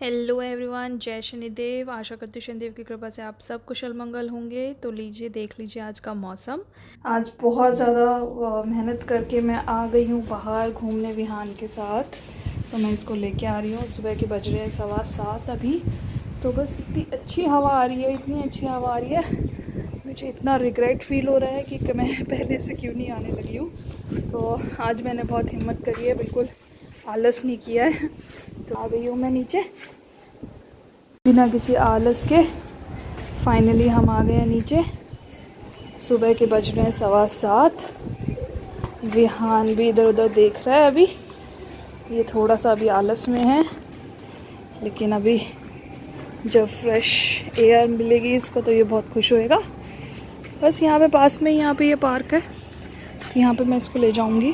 Hello everyone, जय शनिदेव। आशा करती हूँ शनिदेव की कृपा से आप सब कुशल मंगल होंगे। तो लीजिए देख लीजिए आज का मौसम। आज बहुत ज़्यादा मेहनत करके मैं आ गई हूँ बाहर घूमने विहान के साथ। तो मैं इसको लेके आ रही हूँ। सुबह के बज रहे हैं 7:15 अभी। तो बस इतनी अच्छी हवा आ रही है, इतनी अच्छी हवा आ रही है, मुझे इतना रिग्रेट फील हो रहा है कि मैं पहले से क्यों नहीं आने लगी हूँ। तो आज मैंने बहुत हिम्मत करी है, बिल्कुल आलस नहीं किया है। तो आ गई हूँ मैं नीचे बिना किसी आलस के। फाइनली हम आ गए हैं नीचे। सुबह के बज रहे हैं 7:15। विहान भी इधर उधर देख रहा है अभी। ये थोड़ा सा अभी आलस में है, लेकिन अभी जब फ्रेश एयर मिलेगी इसको तो ये बहुत खुश होएगा। बस यहाँ पे पास में, यहाँ पे ये पार्क है, तो यहाँ पे मैं इसको ले जाऊँगी।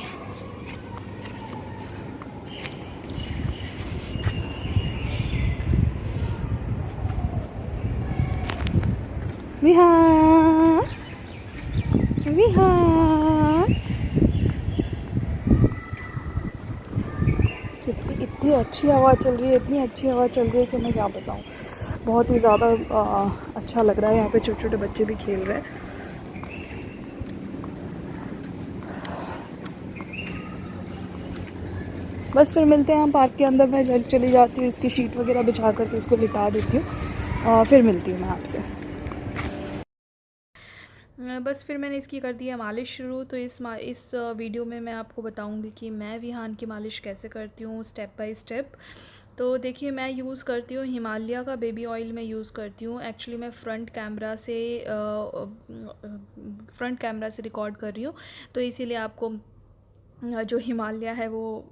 विहान विहान इतनी अच्छी हवा चल रही है, इतनी अच्छी हवा चल रही है कि मैं क्या बताऊँ। बहुत ही ज़्यादा अच्छा लग रहा है। यहाँ पे छोटे छोटे बच्चे भी खेल रहे हैं। बस फिर मिलते हैं हम पार्क के अंदर। मैं चली जाती हूँ, इसकी शीट वगैरह बिछा करके इसको लिटा देती हूँ और फिर मिलती हूँ मैं आपसे। बस फिर मैंने इसकी कर दी है मालिश शुरू। तो इस वीडियो में मैं आपको बताऊंगी कि मैं विहान की मालिश कैसे करती हूँ स्टेप बाय स्टेप। तो देखिए, मैं यूज़ करती हूँ हिमालय का बेबी ऑयल। मैं यूज़ करती हूँ, एक्चुअली मैं फ्रंट कैमरा से रिकॉर्ड कर रही हूँ, तो इसीलिए आपको जो हिमालय है वो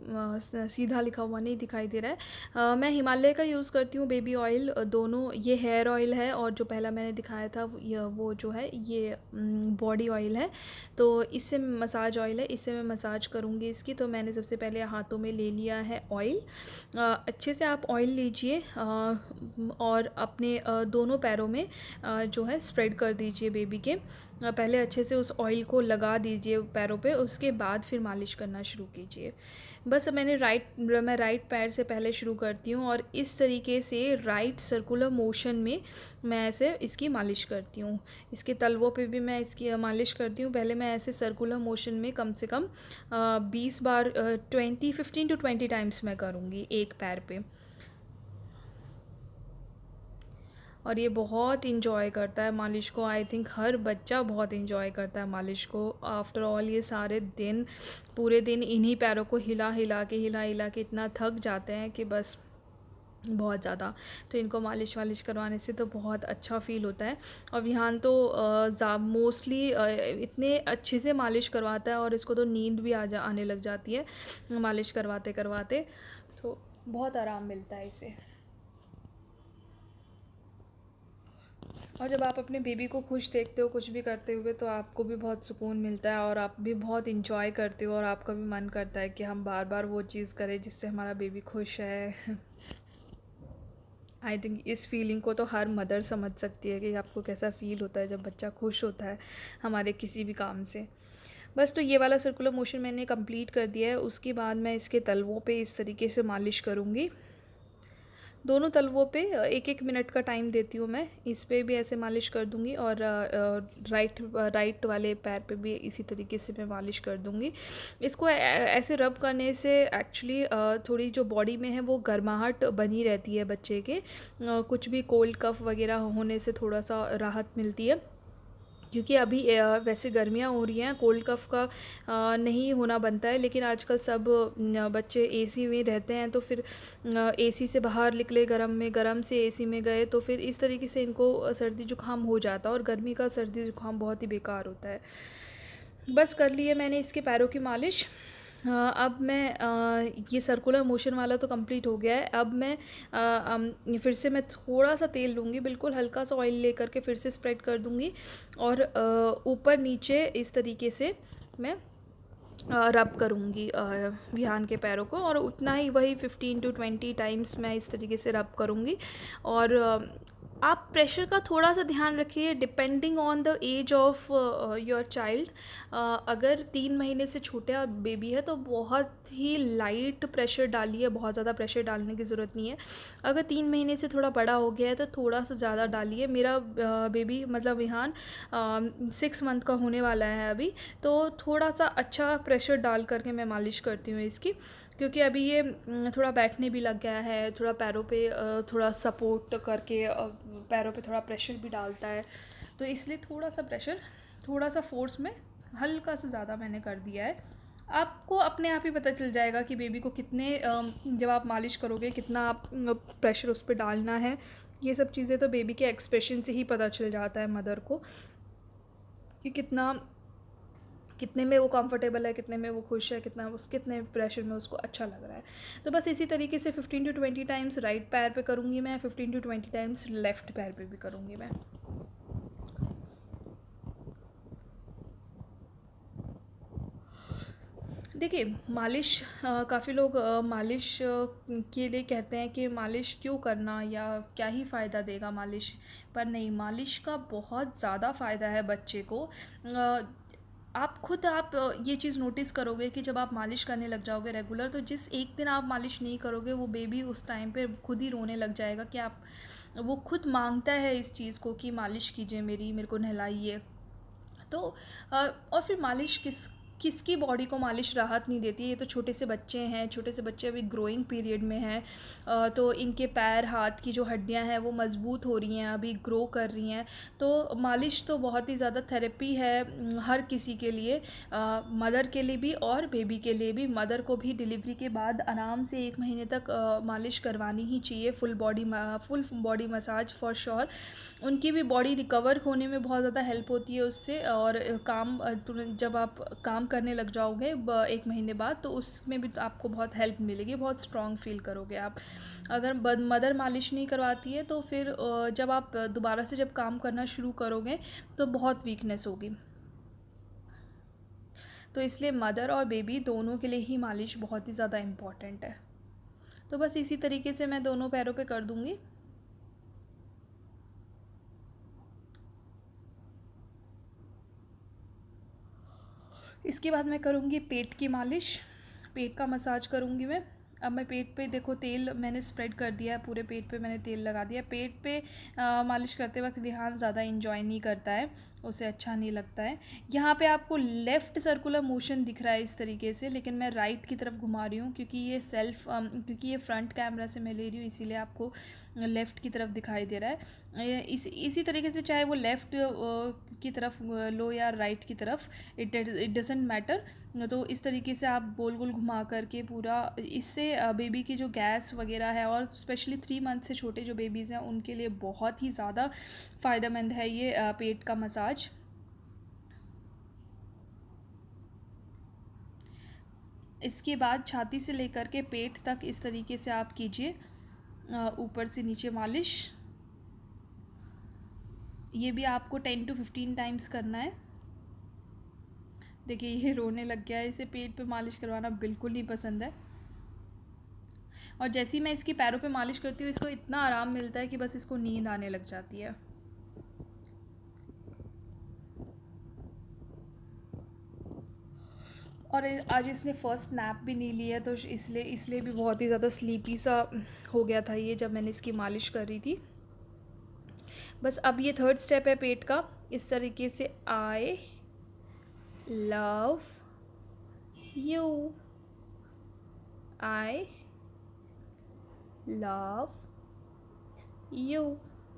सीधा लिखा हुआ नहीं दिखाई दे रहा है। मैं हिमालय का यूज़ करती हूँ बेबी ऑयल। दोनों, ये हेयर ऑयल है और जो पहला मैंने दिखाया था वो जो है ये बॉडी ऑयल है। तो इससे मसाज ऑयल है, इससे मैं मसाज करूँगी इसकी। तो मैंने सबसे पहले हाथों में ले लिया है ऑयल। अच्छे से आप ऑयल लीजिए और अपने दोनों पैरों में जो है स्प्रेड कर दीजिए बेबी के। पहले अच्छे से उस ऑयल को लगा दीजिए पैरों पे, उसके बाद फिर मालिश करना शुरू कीजिए। बस मैं राइट पैर से पहले शुरू करती हूँ और इस तरीके से राइट सर्कुलर मोशन में मैं ऐसे इसकी मालिश करती हूँ। इसके तलवों पे भी मैं इसकी मालिश करती हूँ। पहले मैं ऐसे सर्कुलर मोशन में कम से कम 20 बार 15 to 20 टाइम्स मैं करूँगी एक पैर पे। और ये बहुत इंजॉय करता है मालिश को। आई थिंक हर बच्चा बहुत इंजॉय करता है मालिश को। आफ्टर ऑल ये सारे दिन, पूरे दिन इन्हीं पैरों को हिला हिला के इतना थक जाते हैं कि बस बहुत ज़्यादा। तो इनको मालिश वालिश करवाने से तो बहुत अच्छा फ़ील होता है। और विहान तो मोस्टली इतने अच्छे से मालिश करवाता है और इसको तो नींद भी आने लग जाती है मालिश करवाते करवाते। तो बहुत आराम मिलता है इसे। और जब आप अपने बेबी को खुश देखते हो कुछ भी करते हुए, तो आपको भी बहुत सुकून मिलता है और आप भी बहुत इंजॉय करते हो और आपका भी मन करता है कि हम बार बार वो चीज़ करें जिससे हमारा बेबी खुश है। आई थिंक इस फीलिंग को तो हर मदर समझ सकती है कि आपको कैसा फ़ील होता है जब बच्चा खुश होता है हमारे किसी भी काम से। बस, तो ये वाला सर्कुलर मोशन मैंने कंप्लीट कर दिया है। उसके बाद मैं इसके तलवों पे इस तरीके से मालिश करूँगी। दोनों तलवों पे 1-1 मिनट का टाइम देती हूँ मैं। इस पे भी ऐसे मालिश कर दूँगी और राइट वाले पैर पे भी इसी तरीके से मैं मालिश कर दूँगी। इसको ऐसे रब करने से एक्चुअली थोड़ी जो बॉडी में है वो गर्माहट बनी रहती है बच्चे के। कुछ भी कोल्ड कफ वगैरह होने से थोड़ा सा राहत मिलती है, क्योंकि अभी वैसे गर्मियाँ हो रही हैं, कोल्ड कफ़ का नहीं होना बनता है, लेकिन आजकल सब बच्चे एसी में रहते हैं। तो फिर एसी से बाहर निकले गर्म में, गर्म से एसी में गए, तो फिर इस तरीके से इनको सर्दी जुकाम हो जाता है। और गर्मी का सर्दी जुकाम बहुत ही बेकार होता है। बस कर लिए मैंने इसके पैरों की मालिश। अब मैं ये सर्कुलर मोशन वाला तो कंप्लीट हो गया है। अब मैं फिर से मैं थोड़ा सा तेल लूँगी, बिल्कुल हल्का सा ऑयल लेकर के फिर से स्प्रेड कर दूँगी और ऊपर नीचे इस तरीके से मैं रब करूँगी विहान के पैरों को। और उतना ही, वही 15 to 20 टाइम्स मैं इस तरीके से रब करूँगी। और आप प्रेशर का थोड़ा सा ध्यान रखिए depending on the age of your child. अगर 3 महीने से छोटा बेबी है तो बहुत ही लाइट प्रेशर डालिए, बहुत ज़्यादा प्रेशर डालने की ज़रूरत नहीं है। अगर 3 महीने से थोड़ा बड़ा हो गया है तो थोड़ा सा ज़्यादा डालिए। मेरा बेबी मतलब विहान 6 मंथ का होने वाला है अभी, तो थोड़ा सा अच्छा प्रेशर डाल करके मैं मालिश करती हूँ इसकी, क्योंकि अभी ये थोड़ा बैठने भी लग गया है, थोड़ा पैरों पे थोड़ा सपोर्ट करके पैरों पे थोड़ा प्रेशर भी डालता है, तो इसलिए थोड़ा सा प्रेशर, थोड़ा सा फोर्स में हल्का सा ज़्यादा मैंने कर दिया है। आपको अपने आप ही पता चल जाएगा कि बेबी को कितने जब आप मालिश करोगे कितना आप प्रेशर उस पर डालना है। ये सब चीज़ें तो बेबी के एक्सप्रेशन से ही पता चल जाता है मदर को कि कितने में वो कंफर्टेबल है, कितने में वो खुश है, कितने प्रेशर में उसको अच्छा लग रहा है। तो बस इसी तरीके से 15 to 20 टाइम्स राइट पैर पे करूँगी मैं, 15 to 20 टाइम्स लेफ़्ट पैर पे भी करूँगी मैं। देखिए मालिश, काफ़ी लोग मालिश के लिए कहते हैं कि मालिश क्यों करना या क्या ही फ़ायदा देगा मालिश, पर नहीं, मालिश का बहुत ज़्यादा फ़ायदा है बच्चे को। आप ये चीज़ नोटिस करोगे कि जब आप मालिश करने लग जाओगे रेगुलर, तो जिस एक दिन आप मालिश नहीं करोगे वो बेबी उस टाइम पे खुद ही रोने लग जाएगा कि आप, वो खुद मांगता है इस चीज़ को कि मालिश कीजिए, मेरे को नहलाइए। तो और फिर मालिश किसकी बॉडी को मालिश राहत नहीं देती है। ये तो छोटे से बच्चे हैं, छोटे से बच्चे अभी ग्रोइंग पीरियड में हैं, तो इनके पैर हाथ की जो हड्डियां हैं वो मज़बूत हो रही हैं, अभी ग्रो कर रही हैं। तो मालिश तो बहुत ही ज़्यादा थेरेपी है हर किसी के लिए, मदर के लिए भी और बेबी के लिए भी। मदर को भी डिलीवरी के बाद आराम से 1 महीने तक मालिश करवानी ही चाहिए, full body massage for sure. उनकी भी बॉडी रिकवर होने में बहुत ज़्यादा हेल्प होती है उससे, और जब आप काम करने लग जाओगे 1 महीने बाद, तो उसमें भी तो आपको बहुत हेल्प मिलेगी, बहुत स्ट्रॉन्ग फील करोगे आप। अगर मदर मालिश नहीं करवाती है तो फिर जब आप दोबारा से जब काम करना शुरू करोगे तो बहुत वीकनेस होगी। तो इसलिए मदर और बेबी दोनों के लिए ही मालिश बहुत ही ज़्यादा इम्पॉर्टेंट है। तो बस इसी तरीके से मैं दोनों पैरों पे कर दूँगी। इसके बाद मैं करूँगी पेट की मालिश, पेट का मसाज करूँगी मैं। अब मैं पेट पे देखो तेल मैंने स्प्रेड कर दिया है, पूरे पेट पे मैंने तेल लगा दिया। पेट पे मालिश करते वक्त विहान ज़्यादा इंजॉय नहीं करता है, उसे अच्छा नहीं लगता है। यहाँ पे आपको लेफ़्ट सर्कुलर मोशन दिख रहा है इस तरीके से, लेकिन मैं राइट की तरफ घुमा रही हूँ क्योंकि ये फ्रंट कैमरा से मैं ले रही हूँ, इसीलिए आपको लेफ़्ट की तरफ दिखाई दे रहा है। इसी तरीके से चाहे वो लेफ़्ट की तरफ लो या राइट की तरफ, इट डजेंट मैटर। तो इस तरीके से आप गोल गोल घुमा करके पूरा, इससे बेबी की जो गैस वगैरह है, और स्पेशली 3 मंथ से छोटे जो बेबीज़ हैं उनके लिए बहुत ही ज़्यादा फ़ायदेमंद है ये पेट का मसाज। इसके बाद छाती से लेकर के पेट तक इस तरीके से आप कीजिए, ऊपर से नीचे मालिश। ये भी आपको 10 to 15 टाइम्स करना है। देखिए ये रोने लग गया है, इसे पेट पे मालिश करवाना बिल्कुल नहीं पसंद है। और जैसे ही मैं इसकी पैरों पे मालिश करती हूँ इसको इतना आराम मिलता है कि बस इसको नींद आने लग जाती है। और आज इसने फर्स्ट नैप भी नहीं लिया, तो इसलिए भी बहुत ही ज़्यादा स्लीपी सा हो गया था ये जब मैंने इसकी मालिश कर रही थी। बस अब ये थर्ड स्टेप है पेट का। इस तरीके से I love you, I love you,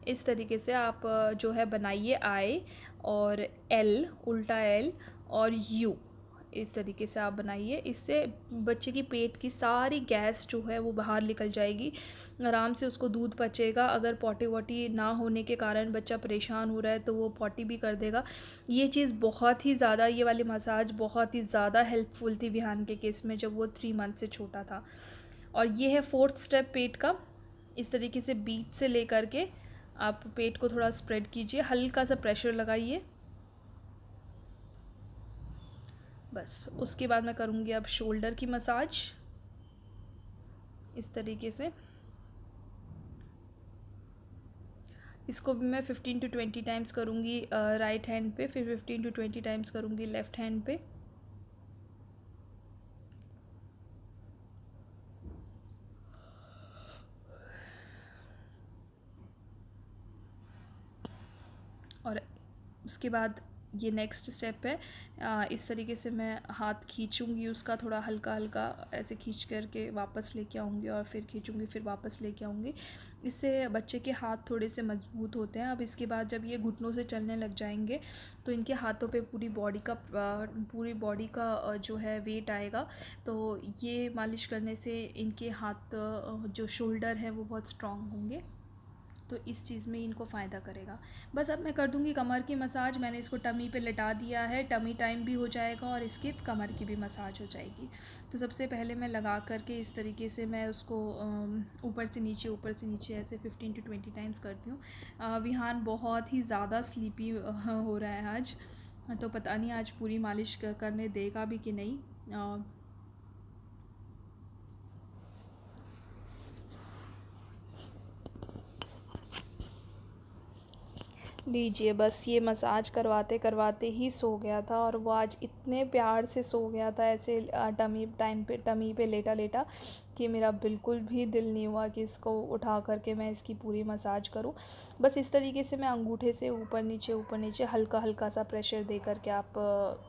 इस तरीके से आप जो है बनाइए आई और एल, उल्टा एल और यू, इस तरीके से आप बनाइए। इससे बच्चे की पेट की सारी गैस जो है वो बाहर निकल जाएगी, आराम से उसको दूध पचेगा। अगर पॉटी वॉटी ना होने के कारण बच्चा परेशान हो रहा है तो वो पॉटी भी कर देगा। ये चीज़ बहुत ही ज़्यादा, ये वाली मसाज बहुत ही ज़्यादा हेल्पफुल थी विहान के केस में जब वो 3 मंथ से छोटा था। और ये है फोर्थ स्टेप पेट का। इस तरीके से बीच से लेकर के आप पेट को थोड़ा स्प्रेड कीजिए, हल्का सा प्रेशर लगाइए। बस उसके बाद मैं करूँगी अब शोल्डर की मसाज इस तरीके से। इसको भी मैं 15 to 20 टाइम्स करूँगी राइट हैंड पे, फिर 15 to 20 टाइम्स करूँगी लेफ़्ट हैंड पे। और उसके बाद ये नेक्स्ट स्टेप है, इस तरीके से मैं हाथ खींचूंगी उसका, थोड़ा हल्का हल्का ऐसे खींच करके वापस लेके आऊँगी और फिर खींचूंगी, फिर वापस लेके आऊँगी। इससे बच्चे के हाथ थोड़े से मजबूत होते हैं। अब इसके बाद जब ये घुटनों से चलने लग जाएंगे तो इनके हाथों पे पूरी बॉडी का जो है वेट आएगा। तो ये मालिश करने से इनके हाथ जो शोल्डर है वो बहुत स्ट्रॉन्ग होंगे, तो इस चीज़ में इनको फ़ायदा करेगा। बस अब मैं कर दूँगी कमर की मसाज। मैंने इसको टमी पे लिटा दिया है, टमी टाइम भी हो जाएगा और इसके कमर की भी मसाज हो जाएगी। तो सबसे पहले मैं लगा करके इस तरीके से मैं उसको ऊपर से नीचे ऐसे 15 to 20 टाइम्स करती हूँ। विहान बहुत ही ज़्यादा स्लीपी हो रहा है आज, तो पता नहीं आज पूरी मालिश करने देगा भी कि नहीं। लीजिए, बस ये मसाज करवाते करवाते ही सो गया था, और वो आज इतने प्यार से सो गया था ऐसे टमी पे लेटा लेटा कि मेरा बिल्कुल भी दिल नहीं हुआ कि इसको उठा करके मैं इसकी पूरी मसाज करूं। बस इस तरीके से मैं अंगूठे से ऊपर नीचे हल्का हल्का सा प्रेशर दे करके आप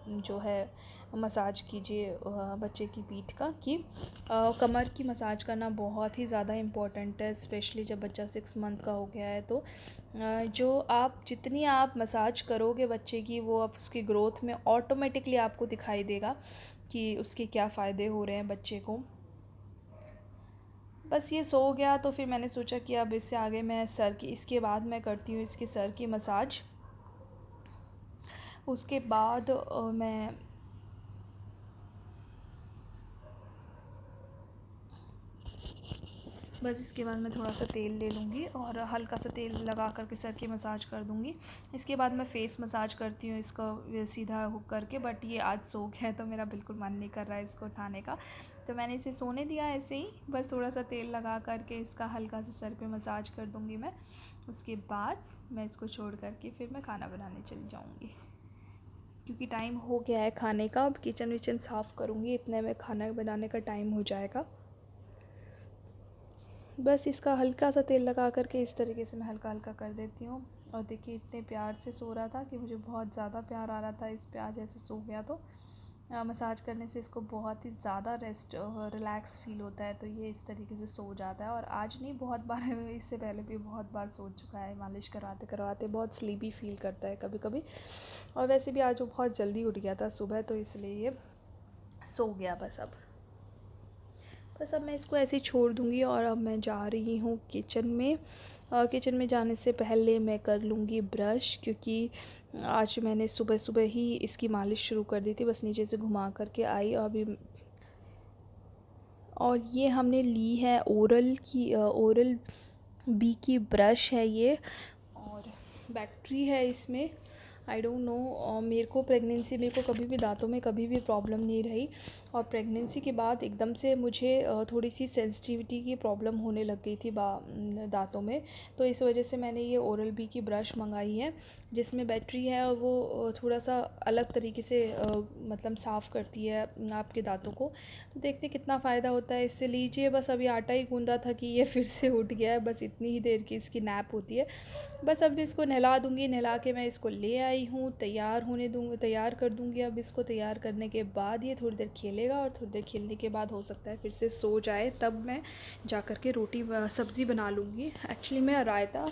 जो है मसाज कीजिए बच्चे की पीठ का। कि कमर की मसाज करना बहुत ही ज़्यादा इम्पोर्टेंट है, स्पेशली जब बच्चा 6 मंथ का हो गया है। तो जो आप जितनी आप मसाज करोगे बच्चे की, वो अब उसकी ग्रोथ में ऑटोमेटिकली आपको दिखाई देगा कि उसके क्या फ़ायदे हो रहे हैं बच्चे को। बस ये सो गया तो फिर मैंने सोचा कि अब इससे आगे मैं इसके बाद मैं करती हूँ इसके सर की मसाज। उसके बाद मैं बस इसके बाद मैं थोड़ा सा तेल ले लूँगी और हल्का सा तेल लगा करके सर की मसाज कर दूँगी। इसके बाद मैं फ़ेस मसाज करती हूँ इसको सीधा हुक करके, बट ये आज सो गया है तो मेरा बिल्कुल मन नहीं कर रहा है इसको उठाने का, तो मैंने इसे सोने दिया ऐसे ही। बस थोड़ा सा तेल लगा करके इसका हल्का सा सर पे मसाज कर दूँगी मैं। उसके बाद मैं इसको छोड़ करके फिर मैं खाना बनाने चली जाऊँगी, क्योंकि टाइम हो गया है खाने का। अब किचन विचन साफ़ करूँगी, इतने में खाना बनाने का टाइम हो जाएगा। बस इसका हल्का सा तेल लगा करके इस तरीके से मैं हल्का हल्का कर देती हूँ। और देखिए इतने प्यार से सो रहा था कि मुझे बहुत ज़्यादा प्यार आ रहा था इस पे। आज ऐसे सो गया तो मसाज करने से इसको बहुत ही ज़्यादा रेस्ट रिलैक्स फील होता है, तो ये इस तरीके से सो जाता है। और आज नहीं, बहुत बार इससे पहले भी बहुत बार सो चुका है मालिश करवाते करवाते। बहुत स्लीपी फील करता है कभी कभी, और वैसे भी आज वो बहुत जल्दी उठ गया था सुबह, तो इसलिए ये सो गया। बस अब मैं इसको ऐसे ही छोड़ दूँगी और अब मैं जा रही हूँ किचन में। किचन में जाने से पहले मैं कर लूँगी ब्रश, क्योंकि आज मैंने सुबह सुबह ही इसकी मालिश शुरू कर दी थी। बस नीचे से घुमा करके आई अभी। और ये हमने ली है ओरल बी की ब्रश है ये, और बैटरी है इसमें। आई डोंट नो, मेरे को कभी भी दांतों में कभी भी प्रॉब्लम नहीं रही, और प्रेगनेंसी के बाद एकदम से मुझे थोड़ी सी सेंसिटिविटी की प्रॉब्लम होने लग गई थी दांतों में। तो इस वजह से मैंने ये ओरल बी की ब्रश मंगाई है, जिसमें बैटरी है, और वो थोड़ा सा अलग तरीके से मतलब साफ़ करती है आपके दांतों को। तो देखते कितना फ़ायदा होता है इससे। लीजिए, बस अभी आटा ही गूंदा था कि ये फिर से उठ गया है। बस इतनी ही देर की इसकी नैप होती है। बस अब इसको नहला दूँगी, नहला के मैं इसको ले आई हूँ, तैयार कर दूँगी। अब इसको तैयार करने के बाद ये थोड़ी देर खेलेगा, और थोड़ी देर खेलने के बाद हो सकता है फिर से सो जाए, तब मैं जा कर के रोटी सब्ज़ी बना लूँगी। एक्चुअली मैं रायता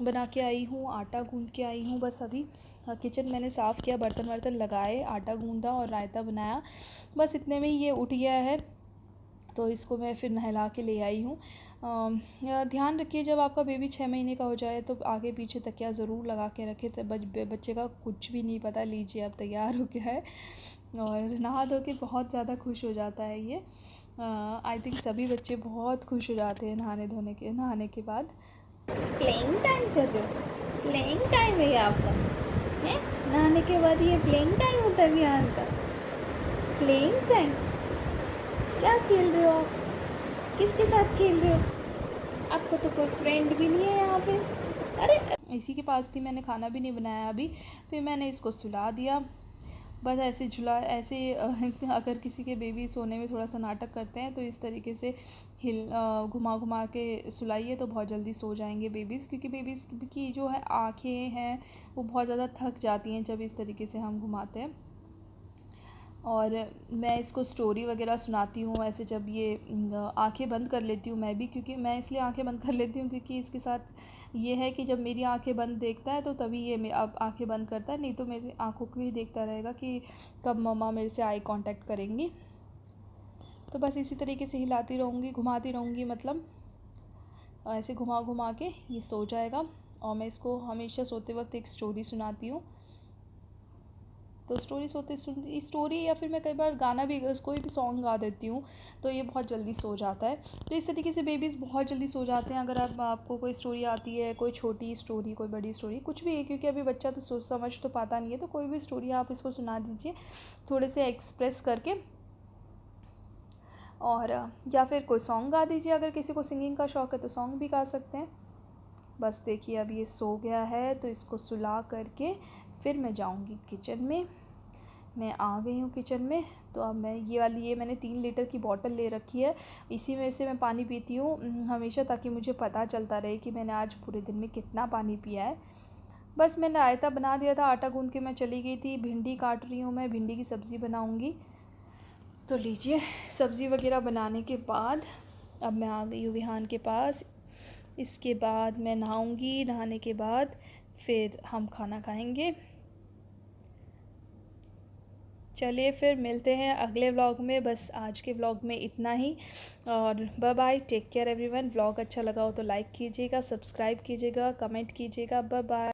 बना के आई हूँ, आटा गूँध के आई हूँ। बस अभी किचन मैंने साफ़ किया, बर्तन वर्तन लगाए, आटा गूँधा और रायता बनाया। बस इतने में ही ये उठ गया है, तो इसको मैं फिर नहला के ले आई हूँ। ध्यान रखिए, जब आपका बेबी 6 महीने का हो जाए तो आगे पीछे तकिया ज़रूर लगा के रखें, तो बच्चे का कुछ भी नहीं पता। लीजिए, अब तैयार हो गया है और नहा धो के बहुत ज़्यादा खुश हो जाता है ये। आई थिंक सभी बच्चे बहुत खुश हो जाते हैं नहाने के बाद। प्लेइंग टाइम कर रहे हो? प्लेइंग टाइम है ये आपका? है नहाने के बाद ये प्लेइंग टाइम होता है बिहान का? Playing time? क्या खेल रहे हो आप? किसके साथ खेल रहे हो? आपको तो कोई फ्रेंड भी नहीं है यहाँ पे। अरे इसी के पास थी, मैंने खाना भी नहीं बनाया अभी। फिर मैंने इसको सुला दिया। बस ऐसे झुला ऐसे अगर किसी के बेबी सोने में थोड़ा सा नाटक करते हैं तो इस तरीके से घुमा घुमा के सुलाइए तो बहुत जल्दी सो जाएंगे बेबीज़, क्योंकि बेबीज़ की जो है आँखें हैं वो बहुत ज़्यादा थक जाती हैं जब इस तरीके से हम घुमाते हैं। और मैं इसको स्टोरी वगैरह सुनाती हूँ ऐसे, जब ये आंखें बंद कर लेती हूँ मैं भी, क्योंकि मैं इसलिए आंखें बंद कर लेती हूँ क्योंकि इसके साथ ये है कि जब मेरी आंखें बंद देखता है तो तभी ये अब आंखें बंद करता है, नहीं तो मेरी आंखों को ही देखता रहेगा कि कब मम्मा मेरे से आई कांटेक्ट करेंगी। तो बस इसी तरीके से हिलाती रहूँगी, घुमाती रहूँगी, मतलब ऐसे घुमा घुमा के ये सो जाएगा। और मैं इसको हमेशा सोते वक्त एक स्टोरी सुनाती हूँ। तो स्टोरी सोते सुनती स्टोरी, या फिर मैं कई बार गाना भी, कोई भी सॉन्ग गा देती हूँ तो ये बहुत जल्दी सो जाता है। तो इस तरीके से बेबीज़ बहुत जल्दी सो जाते हैं। अगर आपको कोई स्टोरी आती है, कोई छोटी स्टोरी, कोई बड़ी स्टोरी, कुछ भी है, क्योंकि अभी बच्चा तो सोच समझ तो पाता नहीं है, तो कोई भी स्टोरी आप इसको सुना दीजिए थोड़े से एक्सप्रेस करके। और या फिर कोई सॉन्ग गा दीजिए, अगर किसी को सिंगिंग का शौक़ है तो सॉन्ग भी गा सकते हैं। बस देखिए अब ये सो गया है, तो इसको सुला करके फिर मैं जाऊंगी किचन में। मैं आ गई हूँ किचन में। तो अब मैं ये मैंने 3 लीटर की बॉटल ले रखी है, इसी में से मैं पानी पीती हूँ हमेशा, ताकि मुझे पता चलता रहे कि मैंने आज पूरे दिन में कितना पानी पिया है। बस मैंने रायता बना दिया था, आटा गूंद के मैं चली गई थी। भिंडी काट रही हूँ मैं, भिंडी की सब्ज़ी बनाऊँगी। तो लीजिए, सब्ज़ी वगैरह बनाने के बाद अब मैं आ गई हूँ विहान के पास। इसके बाद मैं नहाऊंगी, नहाने के बाद फिर हम खाना खाएंगे। चलिए फिर मिलते हैं अगले व्लॉग में। बस आज के व्लॉग में इतना ही, और bye bye, take care everyone. Vlog अच्छा लगा हो तो लाइक कीजिएगा, सब्सक्राइब कीजिएगा, कमेंट कीजिएगा। Bye bye.